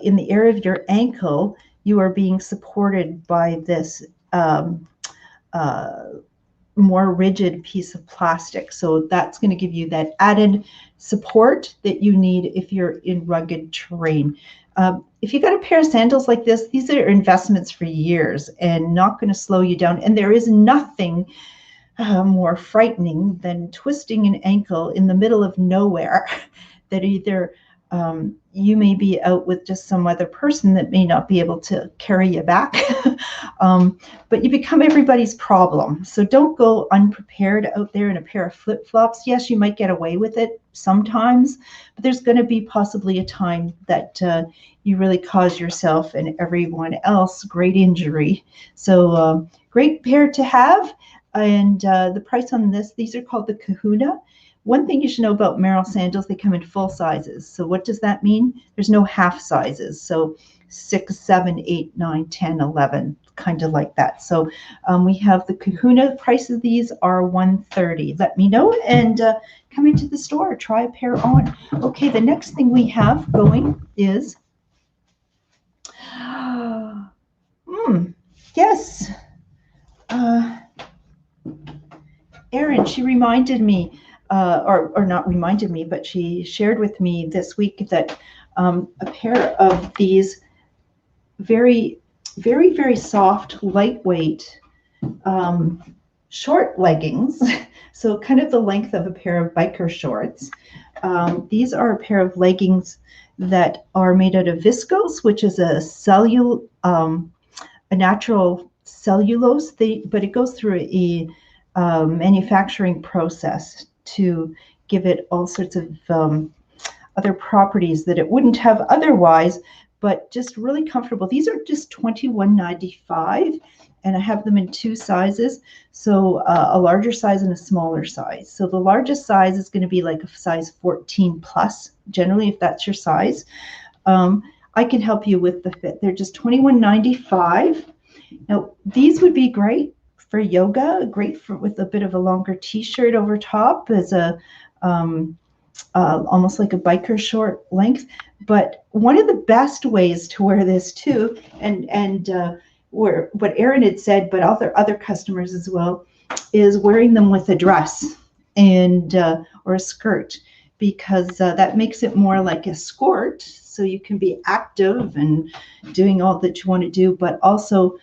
[SPEAKER 1] in the area of your ankle, you are being supported by this more rigid piece of plastic. So that's going to give you that added support that you need if you're in rugged terrain. If you got a pair of sandals like this, these are investments for years and not going to slow you down. And there is nothing more frightening than twisting an ankle in the middle of nowhere that either you may be out with just some other person that may not be able to carry you back, but you become everybody's problem. So don't go unprepared out there in a pair of flip-flops. Yes, you might get away with it sometimes, but there's going to be possibly a time that you really cause yourself and everyone else great injury. So great pair to have. And the price on this, these are called the Kahuna. One thing you should know about Merrill sandals, they come in full sizes. So what does that mean? There's no half sizes. So 6, 7, 8, 9, 10, 11, kind of like that. So we have the Kahuna. The price of these are $130. Let me know and come into the store, try a pair on. Okay, the next thing we have going is, yes, Erin, she reminded me, or not reminded me, but she shared with me this week that a pair of these very, very, very soft, lightweight, short leggings, so kind of the length of a pair of biker shorts. These are a pair of leggings that are made out of viscose, which is a natural cellulose, but it goes through a manufacturing process to give it all sorts of other properties that it wouldn't have otherwise, but just really comfortable. These are just $21.95, and I have them in two sizes, so a larger size and a smaller size. So the largest size is going to be like a size 14 plus, generally, if that's your size. I can help you with the fit. They're just $21.95. Now, these would be great for yoga, great for with a bit of a longer t-shirt over top as a almost like a biker short length. But one of the best ways to wear this too, and what Erin had said, but other customers as well, is wearing them with a dress and or a skirt, because that makes it more like a skirt, so you can be active and doing all that you want to do, but also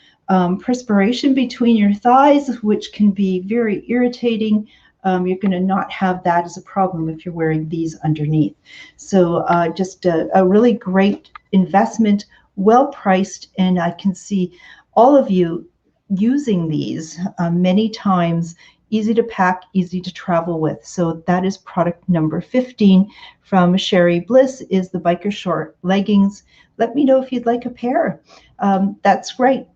[SPEAKER 1] perspiration between your thighs, which can be very irritating. You're going to not have that as a problem if you're wearing these underneath. So just a really great investment, well priced, and I can see all of you using these many times. Easy to pack, easy to travel with. So that is product number 15 from Sherry Bliss, is the biker short leggings. Let me know if you'd like a pair. That's great.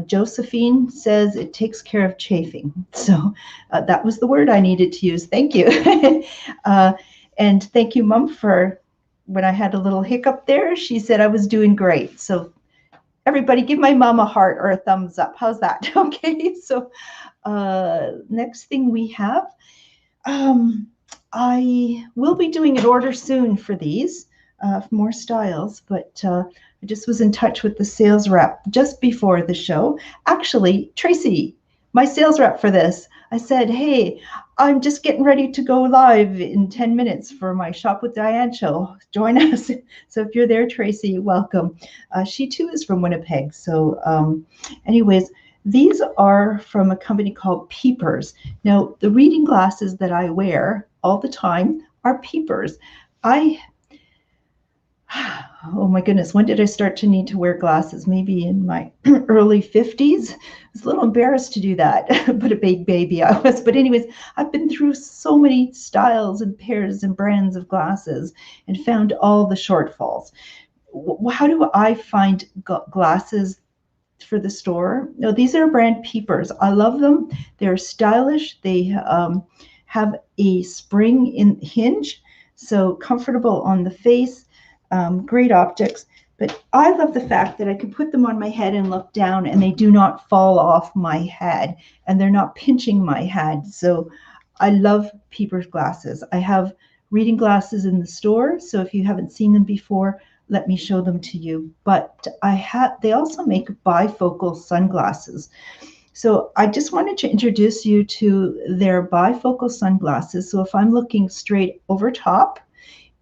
[SPEAKER 1] Josephine says it takes care of chafing. So that was the word I needed to use. Thank you. And thank you, Mom, for when I had a little hiccup there. She said I was doing great. So everybody give my mom a heart or a thumbs up. How's that? Okay, so next thing we have, I will be doing an order soon for these, more styles, but I just was in touch with the sales rep just before the show. Actually, Tracy, my sales rep for this, I said, hey, I'm just getting ready to go live in 10 minutes for my Shop with Diane show. Join us. So if you're there, Tracy, welcome. She too is from Winnipeg. So anyways, these are from a company called Peepers. Now, the reading glasses that I wear all the time are Peepers. Oh my goodness, when did I start to need to wear glasses? Maybe in my early 50s. I was a little embarrassed to do that, but a big baby I was. But anyways, I've been through so many styles and pairs and brands of glasses and found all the shortfalls. How do I find glasses for the store? No, these are brand Peepers. I love them. They're stylish. They have a spring in hinge, so comfortable on the face. Great optics, but I love the fact that I can put them on my head and look down and they do not fall off my head and they're not pinching my head. So I love Peepers glasses. I have reading glasses in the store, so if you haven't seen them before, let me show them to you. But they also make bifocal sunglasses. So I just wanted to introduce you to their bifocal sunglasses. So if I'm looking straight over top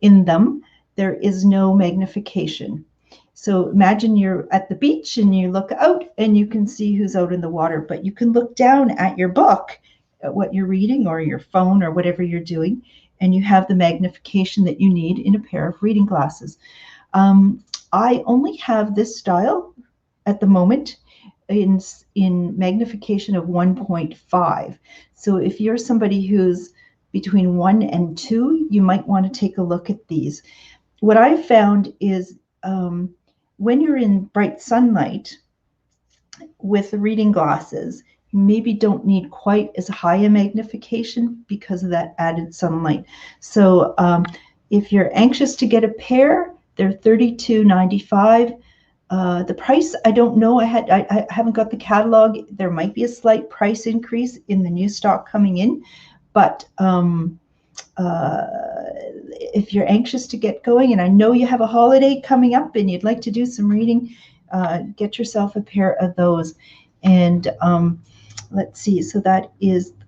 [SPEAKER 1] in them, there is no magnification. So imagine you're at the beach and you look out and you can see who's out in the water, but you can look down at your book, at what you're reading or your phone or whatever you're doing, and you have the magnification that you need in a pair of reading glasses. I only have this style at the moment in magnification of 1.5. So if you're somebody who's between 1 and 2, you might want to take a look at these. What I've found is when you're in bright sunlight with reading glasses, you maybe don't need quite as high a magnification because of that added sunlight. So if you're anxious to get a pair, they're $32.95. The price, I don't know. I haven't got the catalog. There might be a slight price increase in the new stock coming in, but if you're anxious to get going, and I know you have a holiday coming up and you'd like to do some reading, get yourself a pair of those. And let's see, so that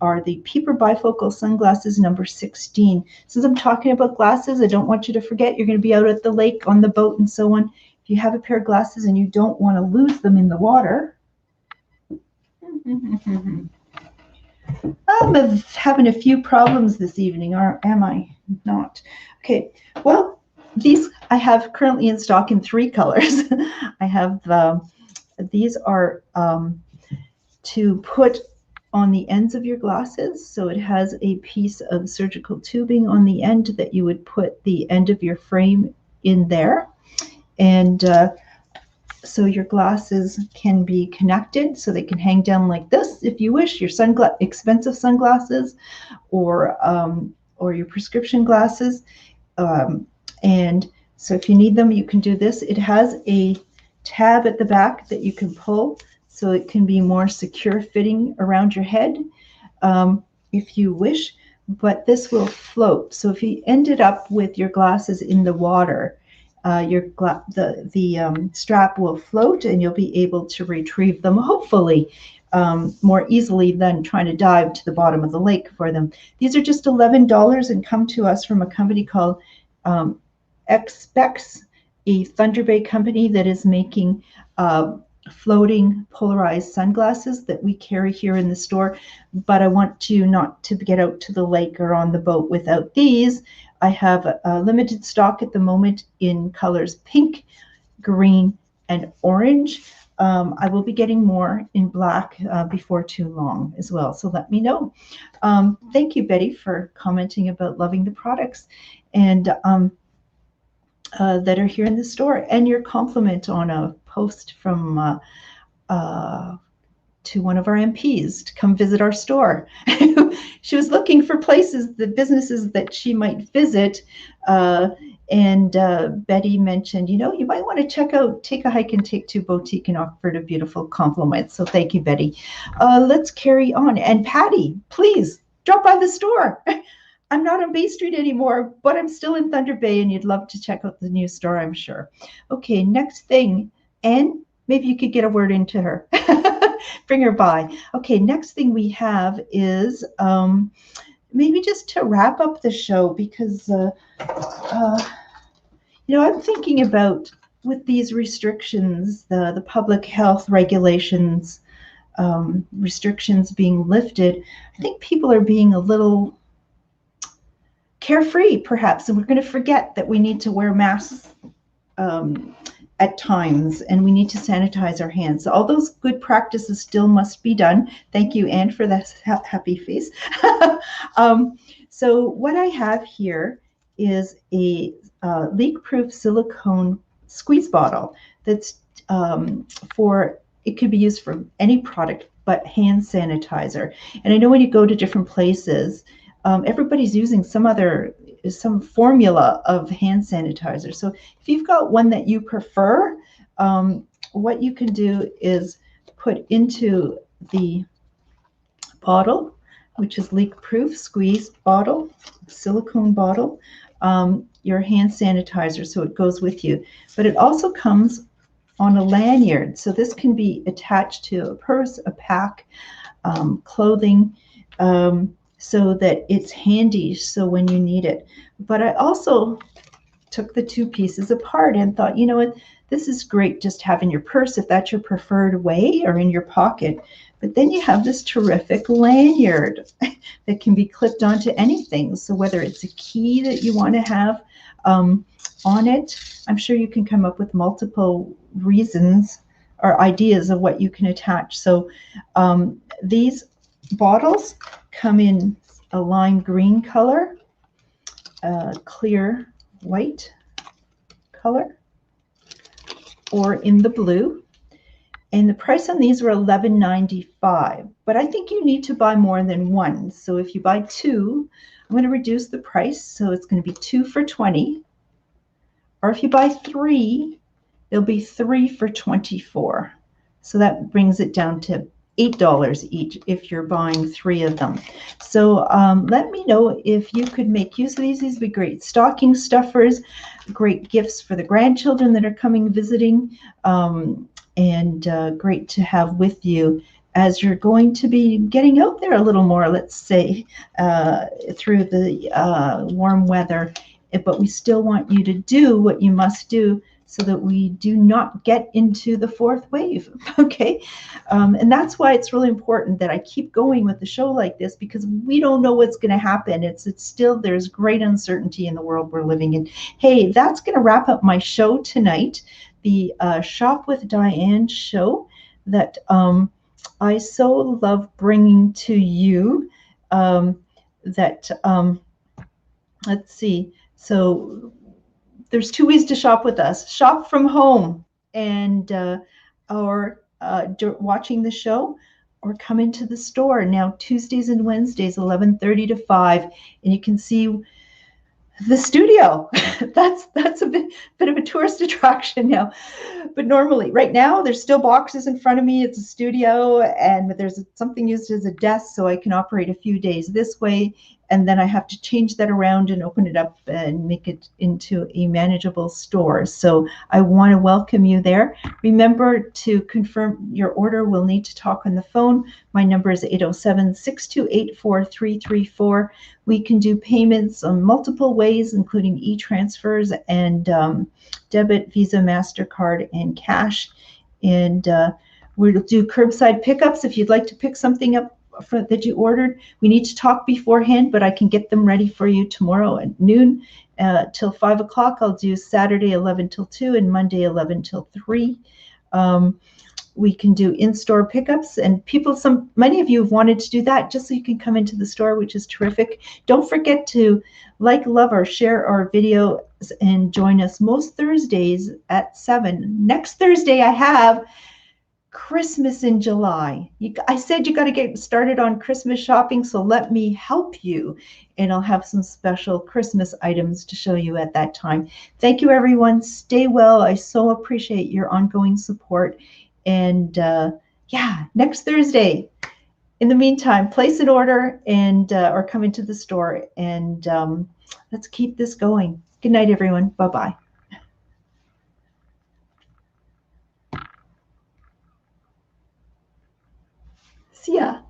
[SPEAKER 1] are the Peeper bifocal sunglasses number 16. Since I'm talking about glasses, I don't want you to forget you're going to be out at the lake, on the boat, and so on. If you have a pair of glasses and you don't want to lose them in the water, I'm having a few problems this evening, or am I not? Okay, well, these I have currently in stock in 3 colors. I have these are to put on the ends of your glasses. So it has a piece of surgical tubing on the end that you would put the end of your frame in there. And So your glasses can be connected, so they can hang down like this if you wish. Your expensive sunglasses, or your prescription glasses. And so if you need them, you can do this. It has a tab at the back that you can pull, so it can be more secure fitting around your head, if you wish. But this will float. So if you ended up with your glasses in the water, the strap will float, and you'll be able to retrieve them, hopefully, more easily than trying to dive to the bottom of the lake for them. These are just $11 and come to us from a company called X-Specs, a Thunder Bay company that is making floating polarized sunglasses that we carry here in the store. But I want you not to get out to the lake or on the boat without these. I have a limited stock at the moment in colors pink, green, and orange. I will be getting more in black before too long as well, so let me know. Thank you, Betty, for commenting about loving the products and that are here in the store, and your compliment on a post from to one of our MPs to come visit our store. She was looking for places, the businesses that she might visit, and Betty mentioned, you might want to check out Take a Hike and Take Two Boutique and offered a beautiful compliment. So thank you, Betty. Let's carry on. And Patty, please drop by the store. I'm not on Bay Street anymore, but I'm still in Thunder Bay, and you'd love to check out the new store, I'm sure. Okay, next thing, Anne, maybe you could get a word into her. Bring her by. Okay, next thing we have is maybe just to wrap up the show, because I'm thinking about, with these restrictions, the public health regulations, restrictions being lifted, I think people are being a little carefree, perhaps, and we're going to forget that we need to wear masks at times, and we need to sanitize our hands. So all those good practices still must be done. Thank you, Anne, for that happy face. So what I have here is a leak-proof silicone squeeze bottle that's it could be used for any product but hand sanitizer. And I know when you go to different places, everybody's using some formula of hand sanitizer. So if you've got one that you prefer, what you can do is put into the bottle, which is leak-proof squeeze bottle, silicone bottle, your hand sanitizer, so it goes with you. But it also comes on a lanyard, so this can be attached to a purse, a pack, clothing, so that it's handy so when you need it. But I also took the two pieces apart and thought, you know what, this is great just having your purse if that's your preferred way, or in your pocket. But then you have this terrific lanyard that can be clipped onto anything. So whether it's a key that you want to have on it, I'm sure you can come up with multiple reasons or ideas of what you can attach. So these bottles come in a lime green color, clear white color, or in the blue. And the price on these were $11.95, but I think you need to buy more than one. So if you buy two, I'm going to reduce the price, so it's going to be 2 for $20. Or if you buy three, there'll be 3 for $24. So that brings it down to $8 each if you're buying 3 of them. So let me know if you could make use of these. These would be great stocking stuffers, great gifts for the grandchildren that are coming visiting, and great to have with you as you're going to be getting out there a little more, let's say, through the warm weather. But we still want you to do what you must do so that we do not get into the 4th wave, okay? And that's why it's really important that I keep going with the show like this, because we don't know what's going to happen. It's still, there's great uncertainty in the world we're living in. Hey, that's going to wrap up my show tonight, the Shop with Diane show that I so love bringing to you. Let's see. So there's 2 ways to shop with us. Shop from home and or watching the show, or come into the store now Tuesdays and Wednesdays, 11:30 to 5, and you can see the studio. that's a bit of a tourist attraction now. But normally, right now, there's still boxes in front of me. It's a studio, and there's something used as a desk, so I can operate a few days this way, and then I have to change that around and open it up and make it into a manageable store. So I want to welcome you there. Remember to confirm your order. We'll need to talk on the phone. My number is 807-628-4334. We can do payments on multiple ways, including e-transfers and debit, Visa, MasterCard, and cash. And we'll do curbside pickups if you'd like to pick something up that you ordered. We need to talk beforehand, but I can get them ready for you tomorrow at noon till 5 o'clock. I'll do Saturday 11 till 2 and Monday 11 till 3. We can do in-store pickups, and many of you have wanted to do that just so you can come into the store, which is terrific. Don't forget to like, love, or share our videos and join us most Thursdays at 7. Next Thursday, I have Christmas in July. I said you got to get started on Christmas shopping, so let me help you, and I'll have some special Christmas items to show you at that time. Thank you, everyone. Stay well. I so appreciate your ongoing support. And yeah, next Thursday. In the meantime, place an order and or come into the store, and let's keep this going. Good night, everyone. Bye-bye. See ya.